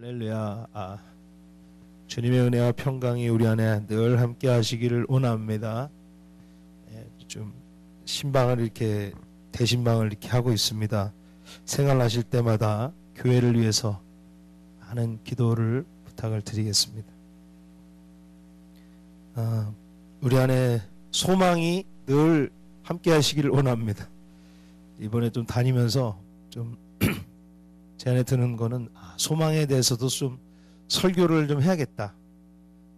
할렐루야. 주님의 은혜와 평강이 우리 안에 늘 함께 하시기를 원합니다. 좀 신방을 이렇게 대신방을 이렇게 하고 있습니다. 생활하실 때마다 교회를 위해서 많은 기도를 부탁을 드리겠습니다. 우리 안에 소망이 늘 함께 하시기를 원합니다. 이번에 좀 다니면서 좀 제 안에 드는 거는 소망에 대해서도 좀 설교를 좀 해야겠다.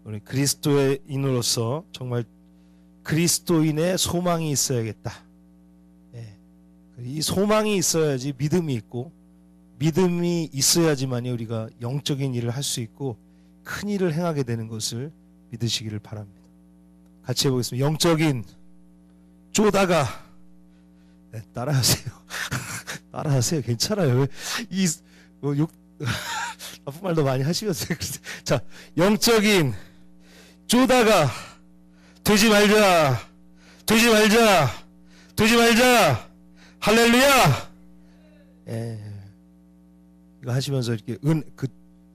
우리 그리스도인으로서 정말 그리스도인의 소망이 있어야겠다. 이 소망이 있어야지 믿음이 있고, 믿음이 있어야지만이 우리가 영적인 일을 할 수 있고 큰 일을 행하게 되는 것을 믿으시기를 바랍니다. 같이 해보겠습니다. 영적인 쪼다가 따라하세요. 따라하세요. 괜찮아요. 나쁜 말도 많이 하시면서요. 자, 영적인 쪼다가 되지 말자. 할렐루야. 이거 하시면서 이렇게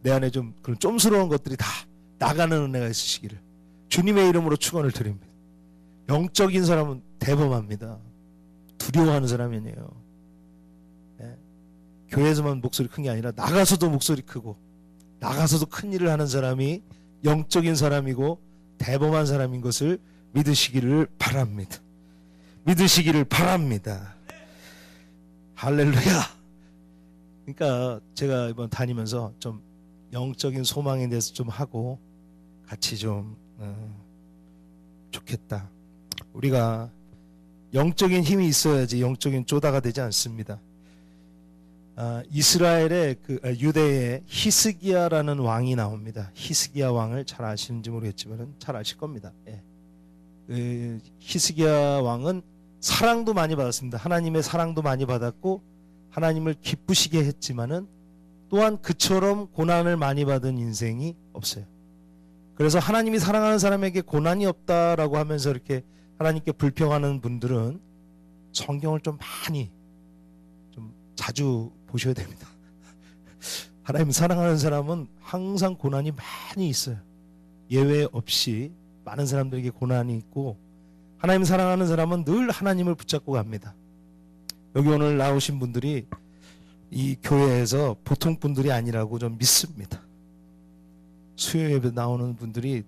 내 안에 좀 그런 좀스러운 것들이 다 나가는 은혜가 있으시기를 주님의 이름으로 축원을 드립니다. 영적인 사람은 대범합니다. 두려워하는 사람이 아니에요. 교회에서만 목소리 큰 게 아니라 나가서도 목소리 크고 나가서도 큰 일을 하는 사람이 영적인 사람이고 대범한 사람인 것을 믿으시기를 바랍니다. 할렐루야. 그러니까 제가 이번 다니면서 좀 영적인 소망에 대해서 좀 하고 같이 좀 좋겠다. 우리가 영적인 힘이 있어야지 영적인 쪼다가 되지 않습니다. 이스라엘의 유대의 히스기야라는 왕이 나옵니다. 히스기야 왕을 잘 아시는지 모르겠지만 잘 아실 겁니다. 히스기야 왕은 사랑도 많이 받았습니다. 하나님의 사랑도 많이 받았고 하나님을 기쁘시게 했지만은 또한 그처럼 고난을 많이 받은 인생이 없어요. 그래서 하나님이 사랑하는 사람에게 고난이 없다라고 하면서 이렇게 하나님께 불평하는 분들은 성경을 좀 많이 좀 자주 보셔야 됩니다. 하나님 사랑하는 사람은 항상 고난이 많이 있어요. 예외 없이 많은 사람들에게 고난이 있고 하나님 사랑하는 사람은 늘 하나님을 붙잡고 갑니다. 여기 오늘 나오신 분들이 이 교회에서 보통 분들이 아니라고 좀 믿습니다. 수요 예배 나오는 분들이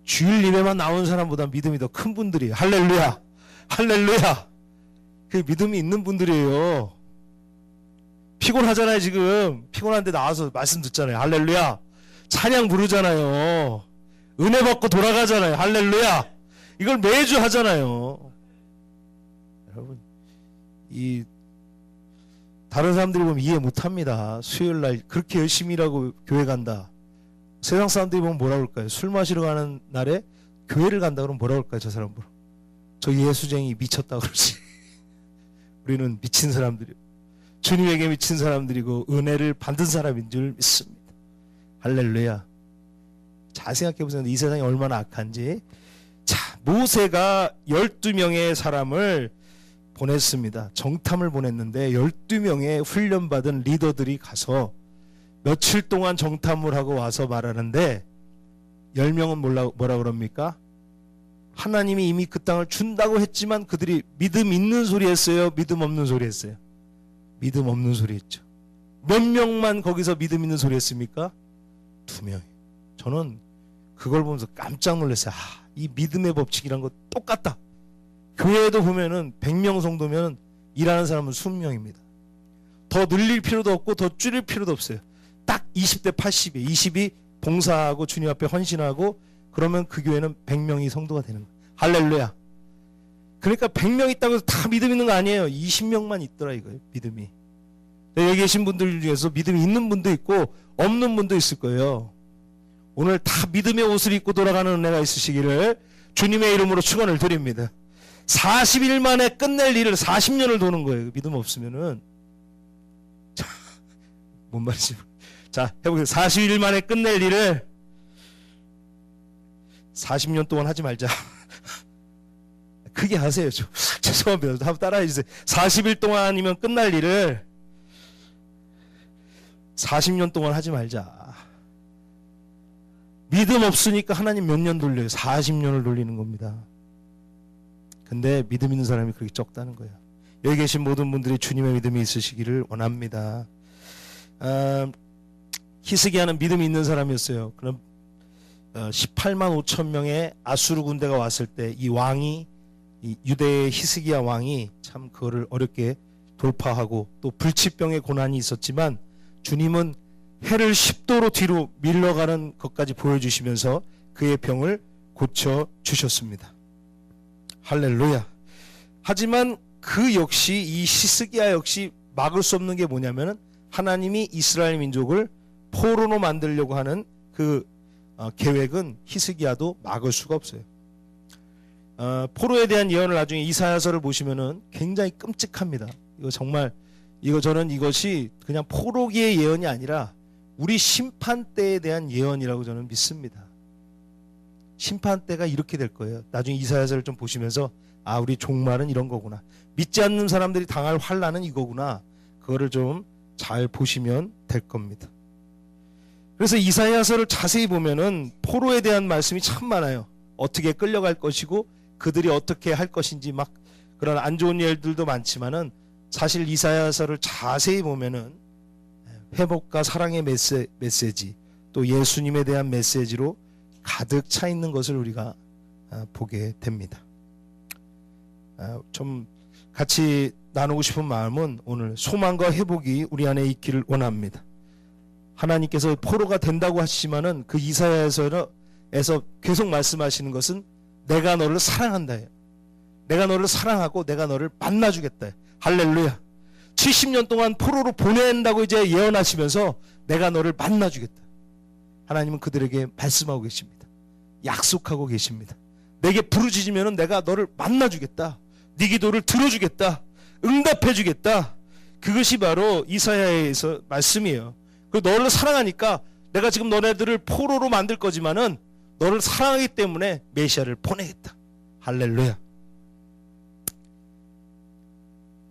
주일 예배만 나오는 사람보다 믿음이 더 큰 분들이 할렐루야. 그 믿음이 있는 분들이에요. 피곤하잖아요. 지금 피곤한데 나와서 말씀 듣잖아요. 할렐루야. 찬양 부르잖아요. 은혜 받고 돌아가잖아요. 할렐루야. 이걸 매주 하잖아요. 여러분, 다른 사람들이 보면 이해 못합니다. 수요일날 그렇게 열심히 일하고 교회 간다. 세상 사람들이 보면 뭐라 그럴까요? 술 마시러 가는 날에 교회를 간다 그러면 뭐라 그럴까요? 저 사람 보러. 저 예수쟁이 미쳤다 그러지. 우리는 미친 사람들이에요. 주님에게 미친 사람들이고 은혜를 받은 사람인 줄 믿습니다. 할렐루야. 잘 생각해보세요. 이 세상이 얼마나 악한지. 자, 모세가 12명의 사람을 보냈습니다. 정탐을 보냈는데 12명의 훈련받은 리더들이 가서 며칠 동안 정탐을 하고 와서 말하는데 10명은 뭐라 그럽니까? 하나님이 이미 그 땅을 준다고 했지만 그들이 믿음 있는 소리 했어요? 믿음 없는 소리 했어요? 믿음 없는 소리 했죠. 몇 명만 거기서 믿음 있는 소리 했습니까? 2명. 저는 그걸 보면서 깜짝 놀랐어요. 이 믿음의 법칙이란 거 똑같다. 교회에도 보면은 100명 정도면 일하는 사람은 20명입니다. 더 늘릴 필요도 없고 더 줄일 필요도 없어요. 딱 20대 80에 20이 봉사하고 주님 앞에 헌신하고 그러면 그 교회는 100명이 성도가 되는 거예요. 할렐루야. 그러니까 100명 있다고 해서 다 믿음 있는 거 아니에요. 20명만 있더라 이거예요. 믿음이. 여기 계신 분들 중에서 믿음이 있는 분도 있고 없는 분도 있을 거예요. 오늘 다 믿음의 옷을 입고 돌아가는 은혜가 있으시기를 주님의 이름으로 축원을 드립니다. 40일 만에 끝낼 일을 40년을 도는 거예요. 믿음 없으면은. 자, 뭔 말이지? 자, 해보세요. 40일 만에 끝낼 일을 40년 동안 하지 말자. 크게 하세요. 죄송합니다. 한번 따라해 주세요. 40일 동안이면 끝날 일을 40년 동안 하지 말자. 믿음 없으니까 하나님 몇 년 돌려요? 40년을 돌리는 겁니다. 근데 믿음 있는 사람이 그렇게 적다는 거예요. 여기 계신 모든 분들이 주님의 믿음이 있으시기를 원합니다. 히스기야는 믿음이 있는 사람이었어요. 그럼 18만 5천 명의 아수르 군대가 왔을 때 이 왕이, 이 유대의 히스기야 왕이 참 그거를 어렵게 돌파하고, 또 불치병의 고난이 있었지만 주님은 해를 10도로 뒤로 밀러가는 것까지 보여주시면서 그의 병을 고쳐주셨습니다. 할렐루야. 하지만 그 역시, 이 히스기야 역시 막을 수 없는 게 뭐냐면은 하나님이 이스라엘 민족을 포로로 만들려고 하는 그 계획은 히스기야도 막을 수가 없어요. 포로에 대한 예언을 나중에 이사야서를 보시면은 굉장히 끔찍합니다. 이거 정말, 저는 이것이 그냥 포로기의 예언이 아니라 우리 심판 때에 대한 예언이라고 저는 믿습니다. 심판 때가 이렇게 될 거예요. 나중에 이사야서를 좀 보시면서 우리 종말은 이런 거구나, 믿지 않는 사람들이 당할 환난은 이거구나, 그거를 좀 잘 보시면 될 겁니다. 그래서 이사야서를 자세히 보면은 포로에 대한 말씀이 참 많아요. 어떻게 끌려갈 것이고 그들이 어떻게 할 것인지, 막 그런 안 좋은 일들도 많지만은 사실 이사야서를 자세히 보면은 회복과 사랑의 메시지, 또 예수님에 대한 메시지로 가득 차 있는 것을 우리가 보게 됩니다. 좀 같이 나누고 싶은 마음은 오늘 소망과 회복이 우리 안에 있기를 원합니다. 하나님께서 포로가 된다고 하시지만은 그 이사야서에서 계속 말씀하시는 것은 내가 너를 사랑한다예요. 내가 너를 사랑하고 내가 너를 만나주겠다. 할렐루야. 70년 동안 포로로 보낸다고 이제 예언하시면서 내가 너를 만나주겠다. 하나님은 그들에게 말씀하고 계십니다. 약속하고 계십니다. 내게 부르짖으면 내가 너를 만나주겠다. 네 기도를 들어주겠다. 응답해주겠다. 그것이 바로 이사야에서 말씀이에요. 그리고 너를 사랑하니까 내가 지금 너네들을 포로로 만들 거지만은 너를 사랑하기 때문에 메시아를 보내겠다. 할렐루야.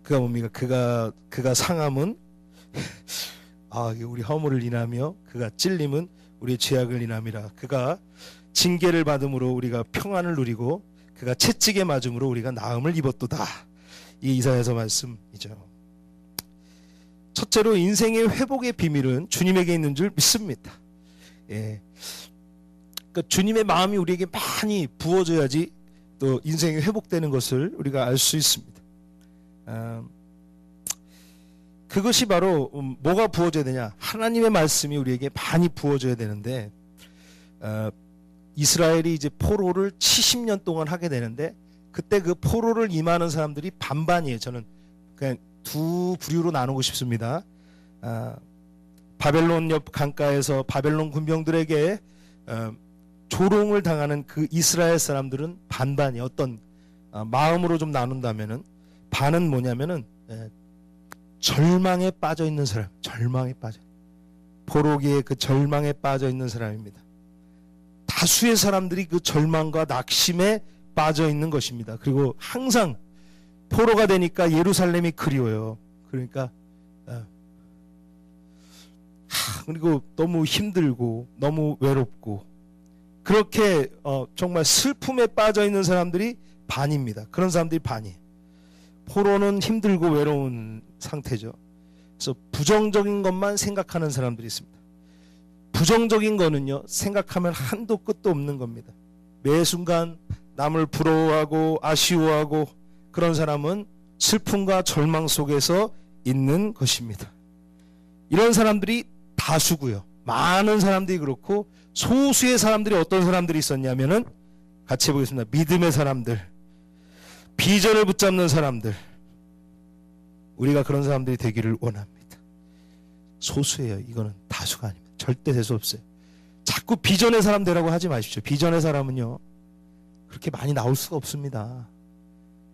그가 뭡니까? 그가 상함은 우리 허물을 인하며 그가 찔림은 우리의 죄악을 인함이라. 그가 징계를 받음으로 우리가 평안을 누리고 그가 채찍에 맞음으로 우리가 나음을 입었도다. 이 이사야서 말씀이죠. 첫째로 인생의 회복의 비밀은 주님에게 있는 줄 믿습니다. 그러니까 주님의 마음이 우리에게 많이 부어져야지 또 인생이 회복되는 것을 우리가 알 수 있습니다. 그것이 바로 뭐가 부어져야 되냐? 하나님의 말씀이 우리에게 많이 부어져야 되는데, 이스라엘이 이제 포로를 70년 동안 하게 되는데, 그때 그 포로를 임하는 사람들이 반반이에요. 저는 그냥 두 부류로 나누고 싶습니다. 바벨론 옆 강가에서 바벨론 군병들에게 조롱을 당하는 그 이스라엘 사람들은 반반이, 어떤 마음으로 좀 나눈다면은 반은 뭐냐면은 절망에 빠져 있는 사람, 포로기에 그 절망에 빠져 있는 사람입니다. 다수의 사람들이 그 절망과 낙심에 빠져 있는 것입니다. 그리고 항상 포로가 되니까 예루살렘이 그리워요. 그러니까 그리고 너무 힘들고 너무 외롭고 그렇게 정말 슬픔에 빠져 있는 사람들이 반입니다. 그런 사람들이 반이에요. 포로는 힘들고 외로운 상태죠. 그래서 부정적인 것만 생각하는 사람들이 있습니다. 부정적인 거는요, 생각하면 한도 끝도 없는 겁니다. 매 순간 남을 부러워하고 아쉬워하고 그런 사람은 슬픔과 절망 속에서 있는 것입니다. 이런 사람들이 다수고요. 많은 사람들이 그렇고, 소수의 사람들이 어떤 사람들이 있었냐면은 같이 해보겠습니다. 믿음의 사람들, 비전을 붙잡는 사람들, 우리가 그런 사람들이 되기를 원합니다. 소수예요. 이거는 다수가 아닙니다. 절대 될 수 없어요. 자꾸 비전의 사람 되라고 하지 마십시오. 비전의 사람은요, 그렇게 많이 나올 수가 없습니다.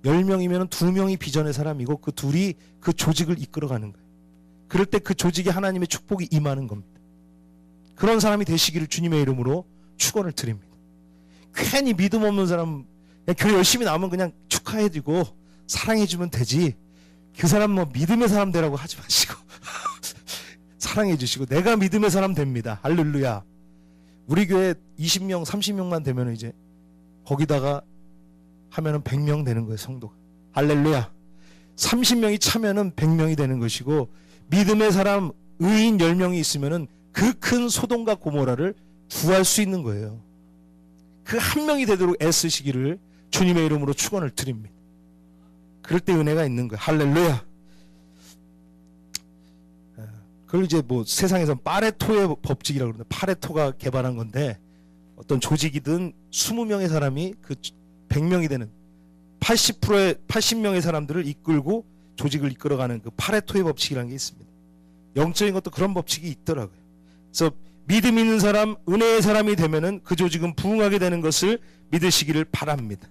10명이면 2명이 비전의 사람이고 그 둘이 그 조직을 이끌어가는 거예요. 그럴 때 그 조직에 하나님의 축복이 임하는 겁니다. 그런 사람이 되시기를 주님의 이름으로 축원을 드립니다. 괜히 믿음 없는 사람, 그냥 교회 열심히 나오면 그냥 축하해주고 사랑해주면 되지, 그 사람 뭐 믿음의 사람 되라고 하지 마시고 사랑해 주시고 내가 믿음의 사람 됩니다. 할렐루야. 우리 교회 20명 30명만 되면 이제 거기다가 하면은 100명 되는 거예요. 성도가. 할렐루야. 30명이 차면은 100명이 되는 것이고, 믿음의 사람 의인 10명이 있으면은 그 큰 소돔과 고모라를 구할 수 있는 거예요. 그 한 명이 되도록 애쓰시기를 주님의 이름으로 축원을 드립니다. 그럴 때 은혜가 있는 거예요. 할렐루야. 그걸 이제 뭐 세상에서 파레토의 법칙이라고 그러는데, 파레토가 개발한 건데, 어떤 조직이든 20명의 사람이 그 100명이 되는 80명의 사람들을 이끌고 조직을 이끌어가는 그 파레토의 법칙이라는 게 있습니다. 영적인 것도 그런 법칙이 있더라고요. 그래서 믿음 있는 사람, 은혜의 사람이 되면은 그 조직은 부흥하게 되는 것을 믿으시기를 바랍니다.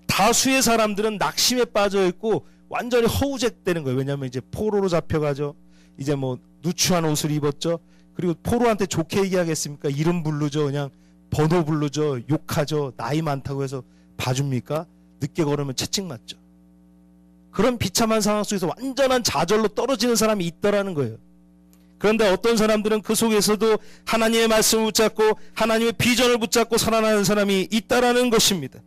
다수의 사람들은 낙심에 빠져 있고 완전히 허우적대는 거예요. 왜냐하면 이제 포로로 잡혀가죠. 이제 뭐 누추한 옷을 입었죠. 그리고 포로한테 좋게 얘기하겠습니까? 이름 부르죠. 그냥 번호 부르죠. 욕하죠. 나이 많다고 해서 봐줍니까? 늦게 걸으면 채찍 맞죠. 그런 비참한 상황 속에서 완전한 좌절로 떨어지는 사람이 있더라는 거예요. 그런데 어떤 사람들은 그 속에서도 하나님의 말씀을 붙잡고 하나님의 비전을 붙잡고 살아나는 사람이 있다라는 것입니다.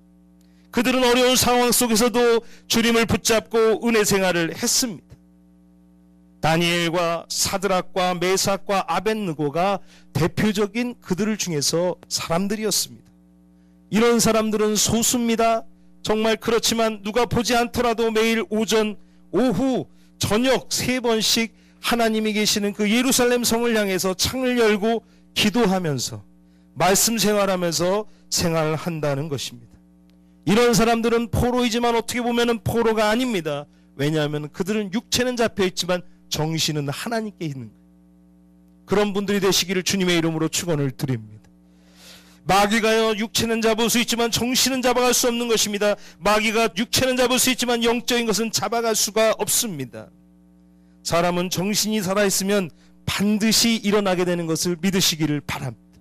그들은 어려운 상황 속에서도 주님을 붙잡고 은혜 생활을 했습니다. 다니엘과 사드락과 메삭과 아벳느고가 대표적인 그들 중에서 사람들이었습니다. 이런 사람들은 소수입니다. 정말 그렇지만 누가 보지 않더라도 매일 오전, 오후, 저녁 3번씩 하나님이 계시는 그 예루살렘 성을 향해서 창을 열고 기도하면서 말씀 생활하면서 생활을 한다는 것입니다. 이런 사람들은 포로이지만 어떻게 보면 포로가 아닙니다. 왜냐하면 그들은 육체는 잡혀있지만 정신은 하나님께 있는 거예요. 그런 분들이 되시기를 주님의 이름으로 축원을 드립니다. 마귀가요, 육체는 잡을 수 있지만 정신은 잡아갈 수 없는 것입니다. 마귀가 육체는 잡을 수 있지만 영적인 것은 잡아갈 수가 없습니다. 사람은 정신이 살아있으면 반드시 일어나게 되는 것을 믿으시기를 바랍니다.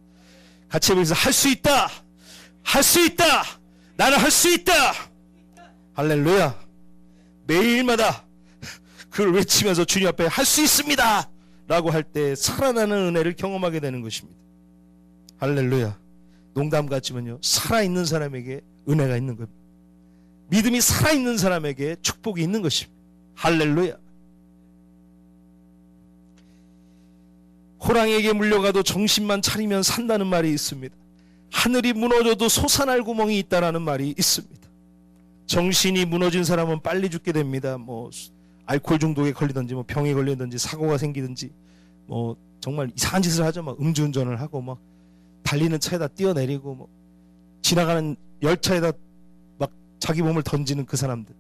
같이 해보면서 할 수 있다! 할 수 있다! 나는 할 수 있다! 할렐루야. 매일마다 그걸 외치면서 주님 앞에 할 수 있습니다! 라고 할 때 살아나는 은혜를 경험하게 되는 것입니다. 할렐루야. 농담 같지만요, 살아있는 사람에게 은혜가 있는 겁니다. 믿음이 살아있는 사람에게 축복이 있는 것입니다. 할렐루야. 호랑이에게 물려가도 정신만 차리면 산다는 말이 있습니다. 하늘이 무너져도 솟아날 구멍이 있다라는 말이 있습니다. 정신이 무너진 사람은 빨리 죽게 됩니다. 뭐 알코올 중독에 걸리든지 뭐 병에 걸리든지 사고가 생기든지 뭐 정말 이상한 짓을 하죠. 막 음주운전을 하고 막 달리는 차에다 뛰어내리고 뭐 지나가는 열차에다 막 자기 몸을 던지는 그 사람들,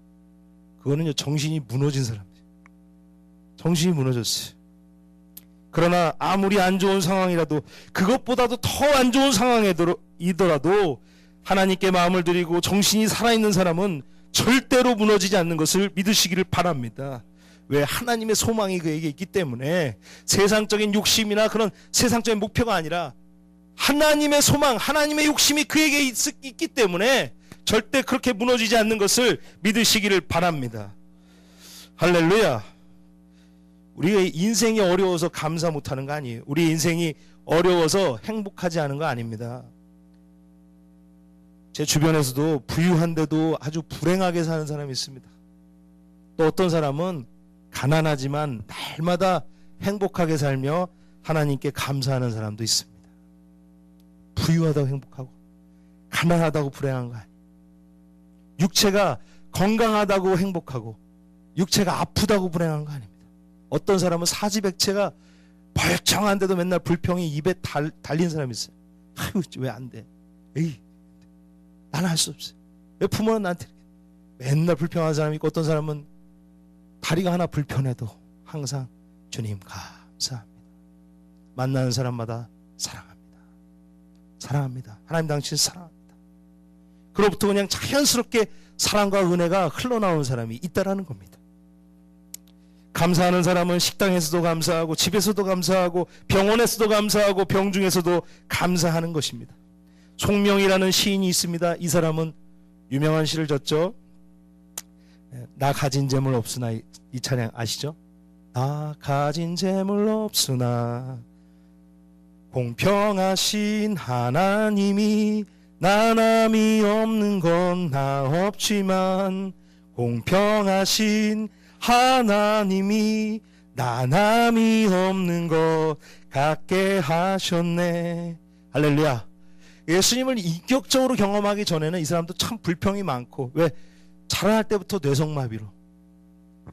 그거는요 정신이 무너진 사람들. 정신이 무너졌어요. 그러나 아무리 안 좋은 상황이라도, 그것보다도 더 안 좋은 상황이더라도 하나님께 마음을 드리고 정신이 살아있는 사람은 절대로 무너지지 않는 것을 믿으시기를 바랍니다. 왜? 하나님의 소망이 그에게 있기 때문에. 세상적인 욕심이나 그런 세상적인 목표가 아니라 하나님의 소망, 하나님의 욕심이 그에게 있기 때문에 절대 그렇게 무너지지 않는 것을 믿으시기를 바랍니다. 할렐루야. 우리의 인생이 어려워서 감사 못하는 거 아니에요. 우리 인생이 어려워서 행복하지 않은 거 아닙니다. 제 주변에서도 부유한데도 아주 불행하게 사는 사람이 있습니다. 또 어떤 사람은 가난하지만 날마다 행복하게 살며 하나님께 감사하는 사람도 있습니다. 부유하다고 행복하고 가난하다고 불행한 거 아니에요. 육체가 건강하다고 행복하고 육체가 아프다고 불행한 거 아닙니다. 어떤 사람은 사지백체가 멀쩡한데도 맨날 불평이 입에 달린 사람이 있어요. 아유, 왜 안 돼? 에이, 나는 할 수 없어요. 왜 부모는 나한테 맨날 불평하는 사람이 있고, 어떤 사람은 다리가 하나 불편해도 항상 주님 감사합니다. 만나는 사람마다 사랑합니다. 사랑합니다. 하나님 당신을 사랑합니다. 그로부터 그냥 자연스럽게 사랑과 은혜가 흘러나오는 사람이 있다라는 겁니다. 감사하는 사람은 식당에서도 감사하고 집에서도 감사하고 병원에서도 감사하고 병중에서도 감사하는 것입니다. 송명이라는 시인이 있습니다. 이 사람은 유명한 시를 졌죠. 나 가진 재물 없으나, 이 찬양 아시죠? 나 가진 재물 없으나 공평하신 하나님이 나 남이 없는 건 나 없지만 공평하신 하나님이 나 남이 없는 것 같게 하셨네. 할렐루야. 예수님을 인격적으로 경험하기 전에는 이 사람도 참 불평이 많고, 왜? 자라날 때부터 뇌성마비로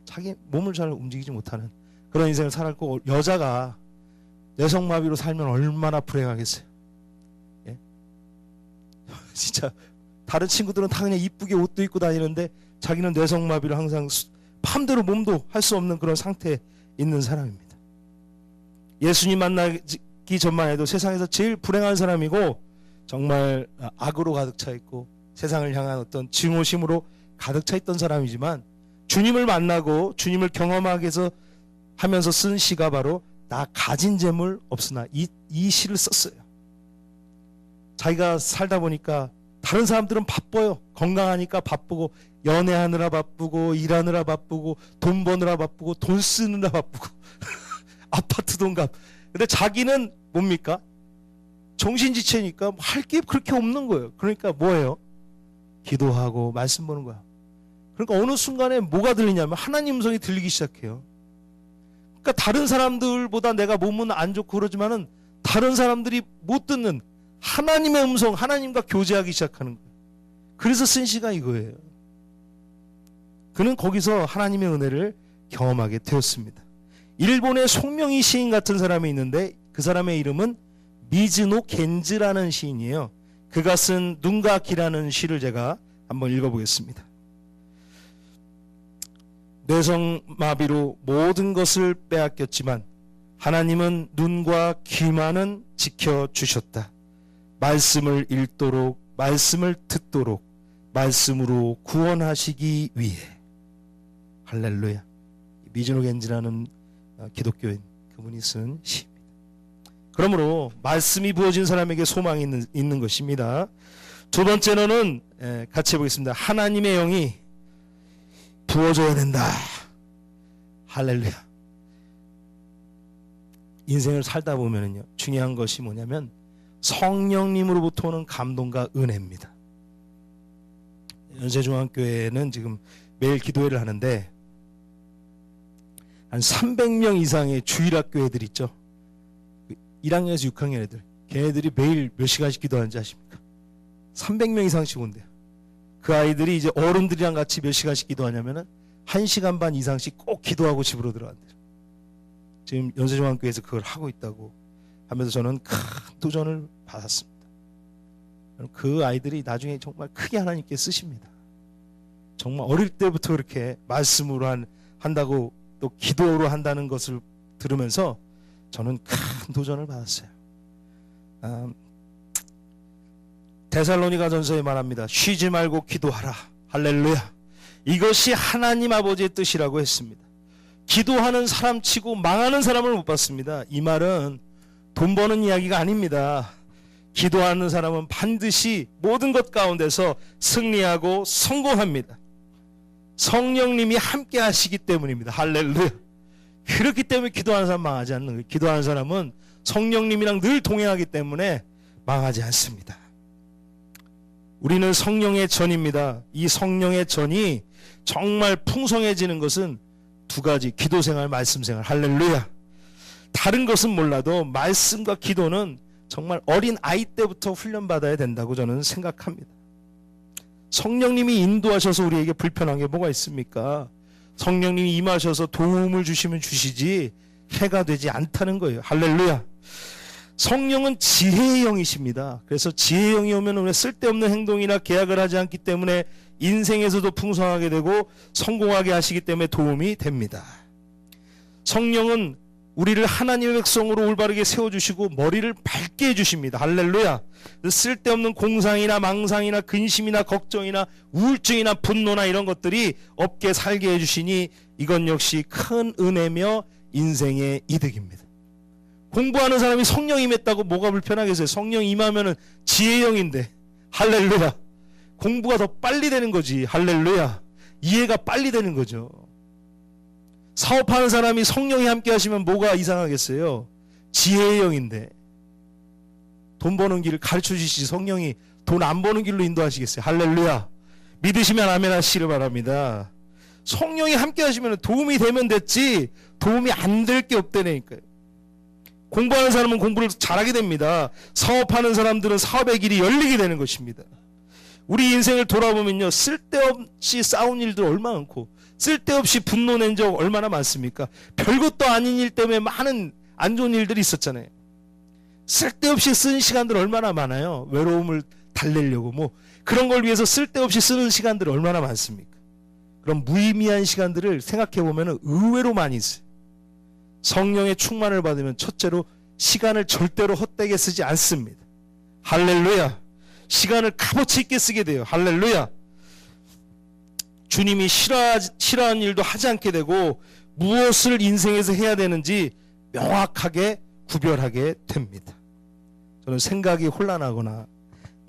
자기 몸을 잘 움직이지 못하는 그런 인생을 살았고, 여자가 뇌성마비로 살면 얼마나 불행하겠어요. 예? 진짜 다른 친구들은 다 그냥 이쁘게 옷도 입고 다니는데 자기는 뇌성마비로 항상 맘대로 몸도 할 수 없는 그런 상태에 있는 사람입니다. 예수님 만나기 전만 해도 세상에서 제일 불행한 사람이고, 정말 악으로 가득 차 있고 세상을 향한 어떤 증오심으로 가득 차 있던 사람이지만, 주님을 만나고 주님을 경험하게 해서 하면서 쓴 시가 바로 나 가진 재물 없으나 이 시를 썼어요. 자기가 살다 보니까 다른 사람들은 바빠요. 건강하니까 바쁘고, 연애하느라 바쁘고, 일하느라 바쁘고, 돈 버느라 바쁘고, 돈 쓰느라 바쁘고 아파트 돈값. 근데 자기는 뭡니까? 정신지체니까 할 게 그렇게 없는 거예요. 그러니까 뭐예요? 기도하고 말씀 보는 거야. 그러니까 어느 순간에 뭐가 들리냐면 하나님 음성이 들리기 시작해요. 그러니까 다른 사람들보다 내가 몸은 안 좋고 그러지만은 다른 사람들이 못 듣는 하나님의 음성, 하나님과 교제하기 시작하는 거예요. 그래서 쓴 시가 이거예요. 그는 거기서 하나님의 은혜를 경험하게 되었습니다. 일본의 송명희 시인 같은 사람이 있는데, 그 사람의 이름은 미즈노 겐즈라는 시인이에요. 그가 쓴 눈과 귀라는 시를 제가 한번 읽어보겠습니다. 뇌성마비로 모든 것을 빼앗겼지만 하나님은 눈과 귀만은 지켜주셨다. 말씀을 읽도록, 말씀을 듣도록, 말씀으로 구원하시기 위해. 할렐루야. 미즈노 겐지라는 기독교인, 그분이 쓴 시입니다. 그러므로 말씀이 부어진 사람에게 소망이 있는 것입니다. 두 번째로는 같이 해보겠습니다. 하나님의 영이 부어져야 된다. 할렐루야. 인생을 살다 보면은요, 중요한 것이 뭐냐면 성령님으로부터 오는 감동과 은혜입니다. 연세중앙교회는 지금 매일 기도회를 하는데 한 300명 이상의 주일학교 애들 있죠. 1학년에서 6학년 애들, 걔네들이 매일 몇 시간씩 기도하는지 아십니까? 300명 이상씩 온대요. 그 아이들이 이제 어른들이랑 같이 몇 시간씩 기도하냐면은 1시간 반 이상씩 꼭 기도하고 집으로 들어간대요. 지금 연세중앙교회에서 그걸 하고 있다고 하면서 저는 큰 도전을 받았습니다. 그 아이들이 나중에 정말 크게 하나님께 쓰십니다. 정말 어릴 때부터 그렇게 말씀으로 한다고 또 기도로 한다는 것을 들으면서 저는 큰 도전을 받았어요. 데살로니가전서에 말합니다. 쉬지 말고 기도하라. 할렐루야. 이것이 하나님 아버지의 뜻이라고 했습니다. 기도하는 사람 치고 망하는 사람을 못 봤습니다. 이 말은 돈 버는 이야기가 아닙니다. 기도하는 사람은 반드시 모든 것 가운데서 승리하고 성공합니다. 성령님이 함께 하시기 때문입니다. 할렐루야. 그렇기 때문에 기도하는 사람 망하지 않는 거예요. 기도하는 사람은 성령님이랑 늘 동행하기 때문에 망하지 않습니다. 우리는 성령의 전입니다. 이 성령의 전이 정말 풍성해지는 것은 두 가지, 기도생활, 말씀생활. 할렐루야. 다른 것은 몰라도 말씀과 기도는 정말 어린 아이 때부터 훈련받아야 된다고 저는 생각합니다. 성령님이 인도하셔서 우리에게 불편한 게 뭐가 있습니까? 성령님이 임하셔서 도움을 주시면 주시지 해가 되지 않다는 거예요. 할렐루야. 성령은 지혜의 영이십니다. 그래서 지혜의 영이 오면 우리가 쓸데없는 행동이나 계약을 하지 않기 때문에 인생에서도 풍성하게 되고 성공하게 하시기 때문에 도움이 됩니다. 성령은 우리를 하나님의 백성으로 올바르게 세워주시고 머리를 밝게 해주십니다. 할렐루야. 쓸데없는 공상이나 망상이나 근심이나 걱정이나 우울증이나 분노나 이런 것들이 없게 살게 해주시니 이건 역시 큰 은혜며 인생의 이득입니다. 공부하는 사람이 성령 임했다고 뭐가 불편하겠어요? 성령 임하면은 지혜의 영인데. 할렐루야. 공부가 더 빨리 되는 거지. 할렐루야. 이해가 빨리 되는 거죠. 사업하는 사람이 성령이 함께 하시면 뭐가 이상하겠어요? 지혜의 영인데 돈 버는 길을 가르쳐 주시지 성령이 돈 안 버는 길로 인도하시겠어요? 할렐루야. 믿으시면 아멘 하시기를 바랍니다. 성령이 함께 하시면 도움이 되면 됐지 도움이 안 될 게 없다니까요. 공부하는 사람은 공부를 잘하게 됩니다. 사업하는 사람들은 사업의 길이 열리게 되는 것입니다. 우리 인생을 돌아보면요, 쓸데없이 싸운 일들 얼마나 많고 쓸데없이 분노낸 적 얼마나 많습니까? 별것도 아닌 일 때문에 많은 안 좋은 일들이 있었잖아요. 쓸데없이 쓴 시간들 얼마나 많아요. 외로움을 달래려고 뭐 그런 걸 위해서 쓸데없이 쓰는 시간들 얼마나 많습니까? 그런 무의미한 시간들을 생각해보면 의외로 많이 있어요. 성령의 충만을 받으면 첫째로 시간을 절대로 헛되게 쓰지 않습니다. 할렐루야. 시간을 값어치 있게 쓰게 돼요. 할렐루야. 주님이 싫어하는 일도 하지 않게 되고 무엇을 인생에서 해야 되는지 명확하게 구별하게 됩니다. 저는 생각이 혼란하거나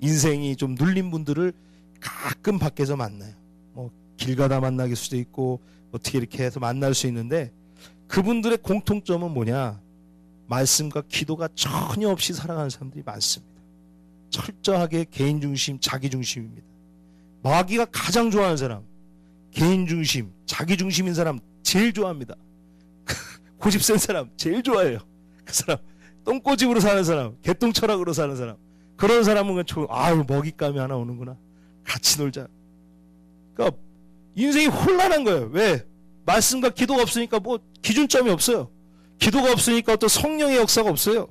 인생이 좀 눌린 분들을 가끔 밖에서 만나요. 뭐 길 가다 만나길 수도 있고 어떻게 이렇게 해서 만날 수 있는데 그분들의 공통점은 뭐냐? 말씀과 기도가 전혀 없이 살아가는 사람들이 많습니다. 철저하게 개인 중심, 자기 중심입니다. 마귀가 가장 좋아하는 사람, 개인 중심, 자기 중심인 사람 제일 좋아합니다. 고집 센 사람 제일 좋아해요. 그 사람 똥꼬집으로 사는 사람, 개똥철학으로 사는 사람, 그런 사람은 아유 먹잇감이 하나 오는구나, 같이 놀자. 그러니까 인생이 혼란한 거예요. 왜? 말씀과 기도가 없으니까 뭐 기준점이 없어요. 기도가 없으니까 어떤 성령의 역사가 없어요.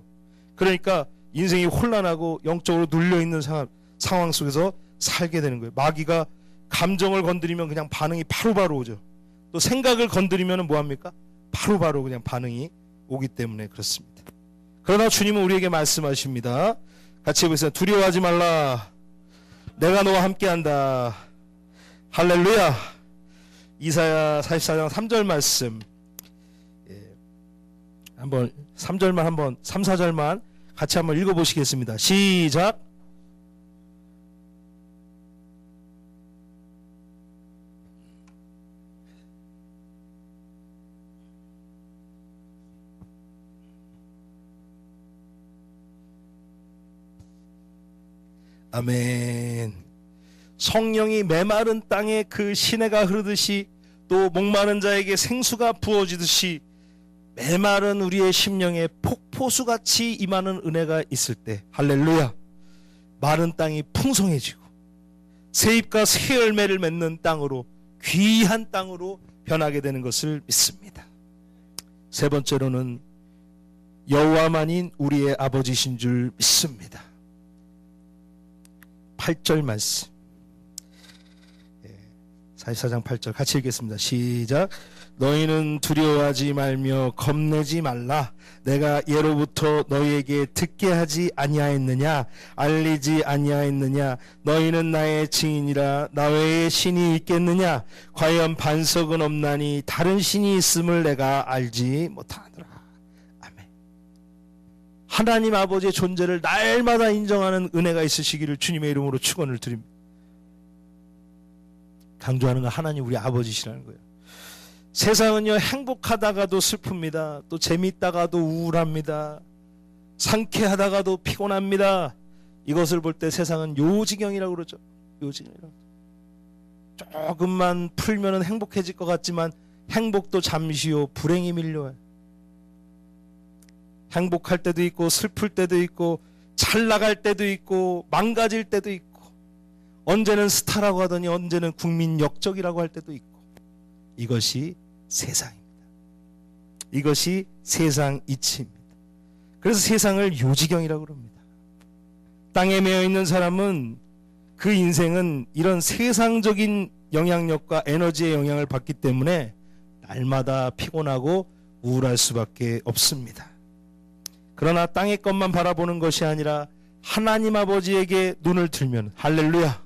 그러니까 인생이 혼란하고 영적으로 눌려있는 상황 속에서 살게 되는 거예요. 마귀가 감정을 건드리면 그냥 반응이 바로바로 오죠. 또 생각을 건드리면 뭐합니까? 바로바로 그냥 반응이 오기 때문에 그렇습니다. 그러나 주님은 우리에게 말씀하십니다. 같이 해보세요. 두려워하지 말라. 내가 너와 함께한다. 할렐루야. 이사야 44장 3절 말씀, 한번 3절만 한번 3, 4절만 같이 한번 읽어보시겠습니다. 시작. 아멘. 성령이 메마른 땅에 그 시내가 흐르듯이 또 목마른 자에게 생수가 부어지듯이 메마른 우리의 심령에 폭포수같이 임하는 은혜가 있을 때, 할렐루야, 마른 땅이 풍성해지고 새잎과 새 열매를 맺는 땅으로, 귀한 땅으로 변하게 되는 것을 믿습니다. 세 번째로는 여호와만인 우리의 아버지신 줄 믿습니다. 8절 말씀, 44장 8절 같이 읽겠습니다. 시작. 너희는 두려워하지 말며 겁내지 말라. 내가 예로부터 너희에게 듣게 하지 아니하였느냐? 알리지 아니하였느냐? 너희는 나의 증인이라. 나 외에 신이 있겠느냐? 과연 반석은 없나니 다른 신이 있음을 내가 알지 못하노라. 아멘. 하나님 아버지의 존재를 날마다 인정하는 은혜가 있으시기를 주님의 이름으로 축원을 드립니다. 강조하는 건 하나님 우리 아버지시라는 거예요. 세상은요, 행복하다가도 슬픕니다. 또 재미있다가도 우울합니다. 상쾌하다가도 피곤합니다. 이것을 볼 때 세상은 요지경이라고 그러죠. 요지경이라고. 조금만 풀면은 행복해질 것 같지만 행복도 잠시요, 불행이 밀려와요. 행복할 때도 있고 슬플 때도 있고 잘 나갈 때도 있고 망가질 때도 있고, 언제는 스타라고 하더니 언제는 국민 역적이라고 할 때도 있고, 이것이 세상입니다. 이것이 세상 이치입니다. 그래서 세상을 요지경이라고 합니다. 땅에 매여 있는 사람은 그 인생은 이런 세상적인 영향력과 에너지의 영향을 받기 때문에 날마다 피곤하고 우울할 수밖에 없습니다. 그러나 땅의 것만 바라보는 것이 아니라 하나님 아버지에게 눈을 들면, 할렐루야,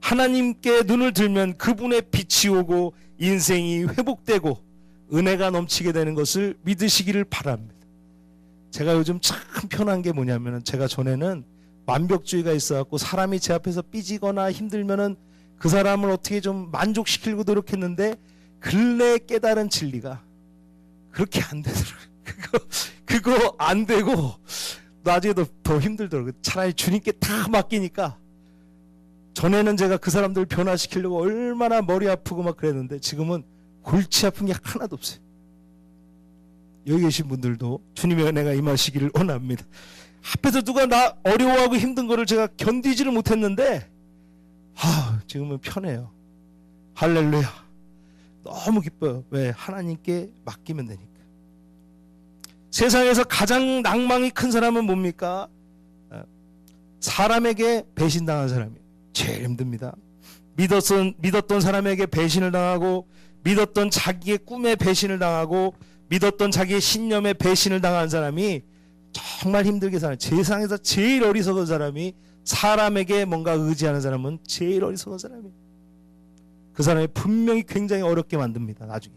하나님께 눈을 들면 그분의 빛이 오고 인생이 회복되고 은혜가 넘치게 되는 것을 믿으시기를 바랍니다. 제가 요즘 참 편한 게 뭐냐면, 제가 전에는 완벽주의가 있어갖고 사람이 제 앞에서 삐지거나 힘들면은 그 사람을 어떻게 좀 만족시키려고 노력했는데, 근래에 깨달은 진리가 그렇게 안 되더라고요. 그거 안 되고 나중에 더 힘들더라고요. 차라리 주님께 다 맡기니까. 전에는 제가 그 사람들을 변화시키려고 얼마나 머리 아프고 막 그랬는데 지금은 골치 아픈 게 하나도 없어요. 여기 계신 분들도 주님의 은혜가 임하시기를 원합니다. 앞에서 누가 나 어려워하고 힘든 거를 제가 견디지를 못했는데 지금은 편해요. 할렐루야. 너무 기뻐요. 왜? 하나님께 맡기면 되니까. 세상에서 가장 낭망이 큰 사람은 뭡니까? 사람에게 배신당한 사람이에요. 제일 힘듭니다. 믿었던 사람에게 배신을 당하고, 믿었던 자기의 꿈에 배신을 당하고, 믿었던 자기의 신념에 배신을 당한 사람이 정말 힘들게 사는, 세상에서 제일 어리석은 사람이, 사람에게 뭔가 의지하는 사람은 제일 어리석은 사람이에요. 그 사람이 분명히 굉장히 어렵게 만듭니다. 나중에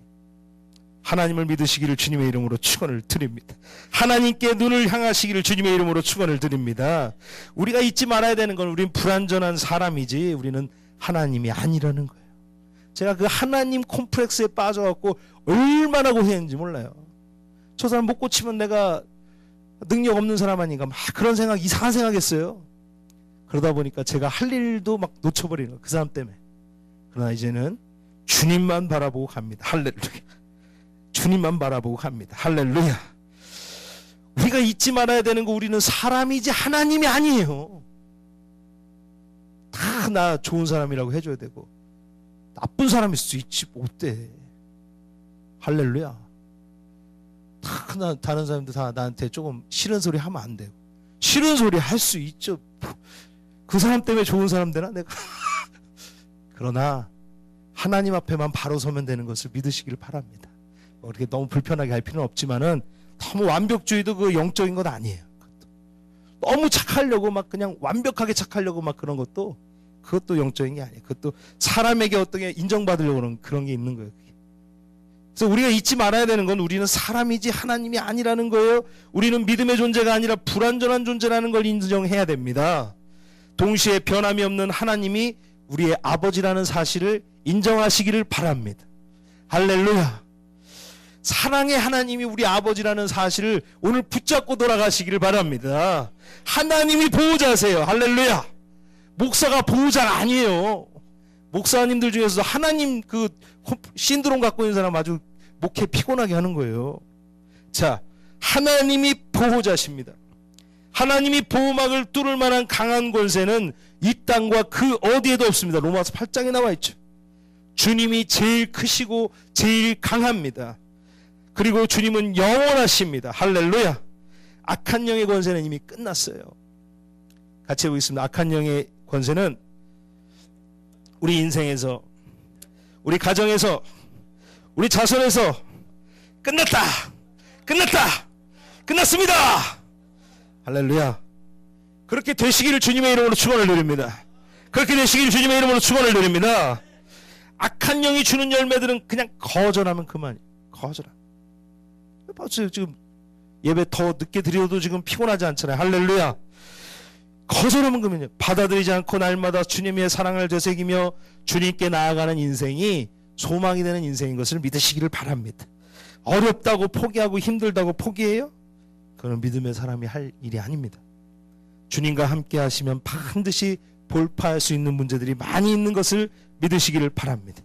하나님을 믿으시기를 주님의 이름으로 축원을 드립니다. 하나님께 눈을 향하시기를 주님의 이름으로 축원을 드립니다. 우리가 잊지 말아야 되는 건 우리는 불완전한 사람이지 우리는 하나님이 아니라는 거예요. 제가 그 하나님 콤플렉스에 빠져갖고 얼마나 고생했는지 몰라요. 저 사람 못 고치면 내가 능력 없는 사람 아닌가 막 그런 생각, 이상한 생각했어요. 그러다 보니까 제가 할 일도 막 놓쳐버리는 거예요. 그 사람 때문에. 그러나 이제는 주님만 바라보고 갑니다. 할렐루야. 주님만 바라보고 갑니다. 할렐루야. 우리가 잊지 말아야 되는 거, 우리는 사람이지 하나님이 아니에요. 다 나 좋은 사람이라고 해줘야 되고 나쁜 사람일 수 있지 못돼. 할렐루야. 다 다른 사람들 다 나한테 조금 싫은 소리 하면 안 되고, 싫은 소리 할 수 있죠. 그 사람 때문에 좋은 사람 되나 내가? 그러나 하나님 앞에만 바로 서면 되는 것을 믿으시길 바랍니다. 이렇게 너무 불편하게 할 필요는 없지만은 너무 완벽주의도 그 영적인 것 아니에요. 너무 착하려고 막 그냥 완벽하게 착하려고 막 그런 것도, 그것도 영적인 게 아니에요. 그것도 사람에게 어떻게 인정받으려고 그런 게 있는 거예요. 그래서 우리가 잊지 말아야 되는 건 우리는 사람이지 하나님이 아니라는 거예요. 우리는 믿음의 존재가 아니라 불완전한 존재라는 걸 인정해야 됩니다. 동시에 변함이 없는 하나님이 우리의 아버지라는 사실을 인정하시기를 바랍니다. 할렐루야. 사랑의 하나님이 우리 아버지라는 사실을 오늘 붙잡고 돌아가시기를 바랍니다. 하나님이 보호자세요. 할렐루야. 목사가 보호자가 아니에요. 목사님들 중에서도 하나님 그 신드롬 갖고 있는 사람 아주 목회 피곤하게 하는 거예요. 자, 하나님이 보호자십니다. 하나님이 보호막을 뚫을 만한 강한 권세는 이 땅과 그 어디에도 없습니다. 로마서 8장에 나와 있죠. 주님이 제일 크시고 제일 강합니다. 그리고 주님은 영원하십니다. 할렐루야. 악한 영의 권세는 이미 끝났어요. 같이 해보겠습니다. 악한 영의 권세는 우리 인생에서, 우리 가정에서, 우리 자손에서 끝났다. 끝났습니다. 할렐루야. 그렇게 되시기를 주님의 이름으로 축원을 드립니다. 그렇게 되시기를 주님의 이름으로 축원을 드립니다. 악한 영이 주는 열매들은 그냥 거절하면 그만이에요. 거절하면. 지금 예배 더 늦게 드려도 지금 피곤하지 않잖아요. 할렐루야. 거절하면 그만이에요. 받아들이지 않고 날마다 주님의 사랑을 되새기며 주님께 나아가는 인생이 소망이 되는 인생인 것을 믿으시기를 바랍니다. 어렵다고 포기하고 힘들다고 포기해요? 그건 믿음의 사람이 할 일이 아닙니다. 주님과 함께 하시면 반드시 돌파할 수 있는 문제들이 많이 있는 것을 믿으시기를 바랍니다.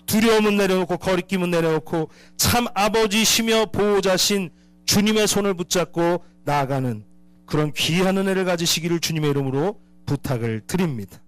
두려움은 내려놓고 거리낌은 내려놓고 참 아버지시며 보호자신 주님의 손을 붙잡고 나아가는 그런 귀한 은혜를 가지시기를 주님의 이름으로 부탁을 드립니다.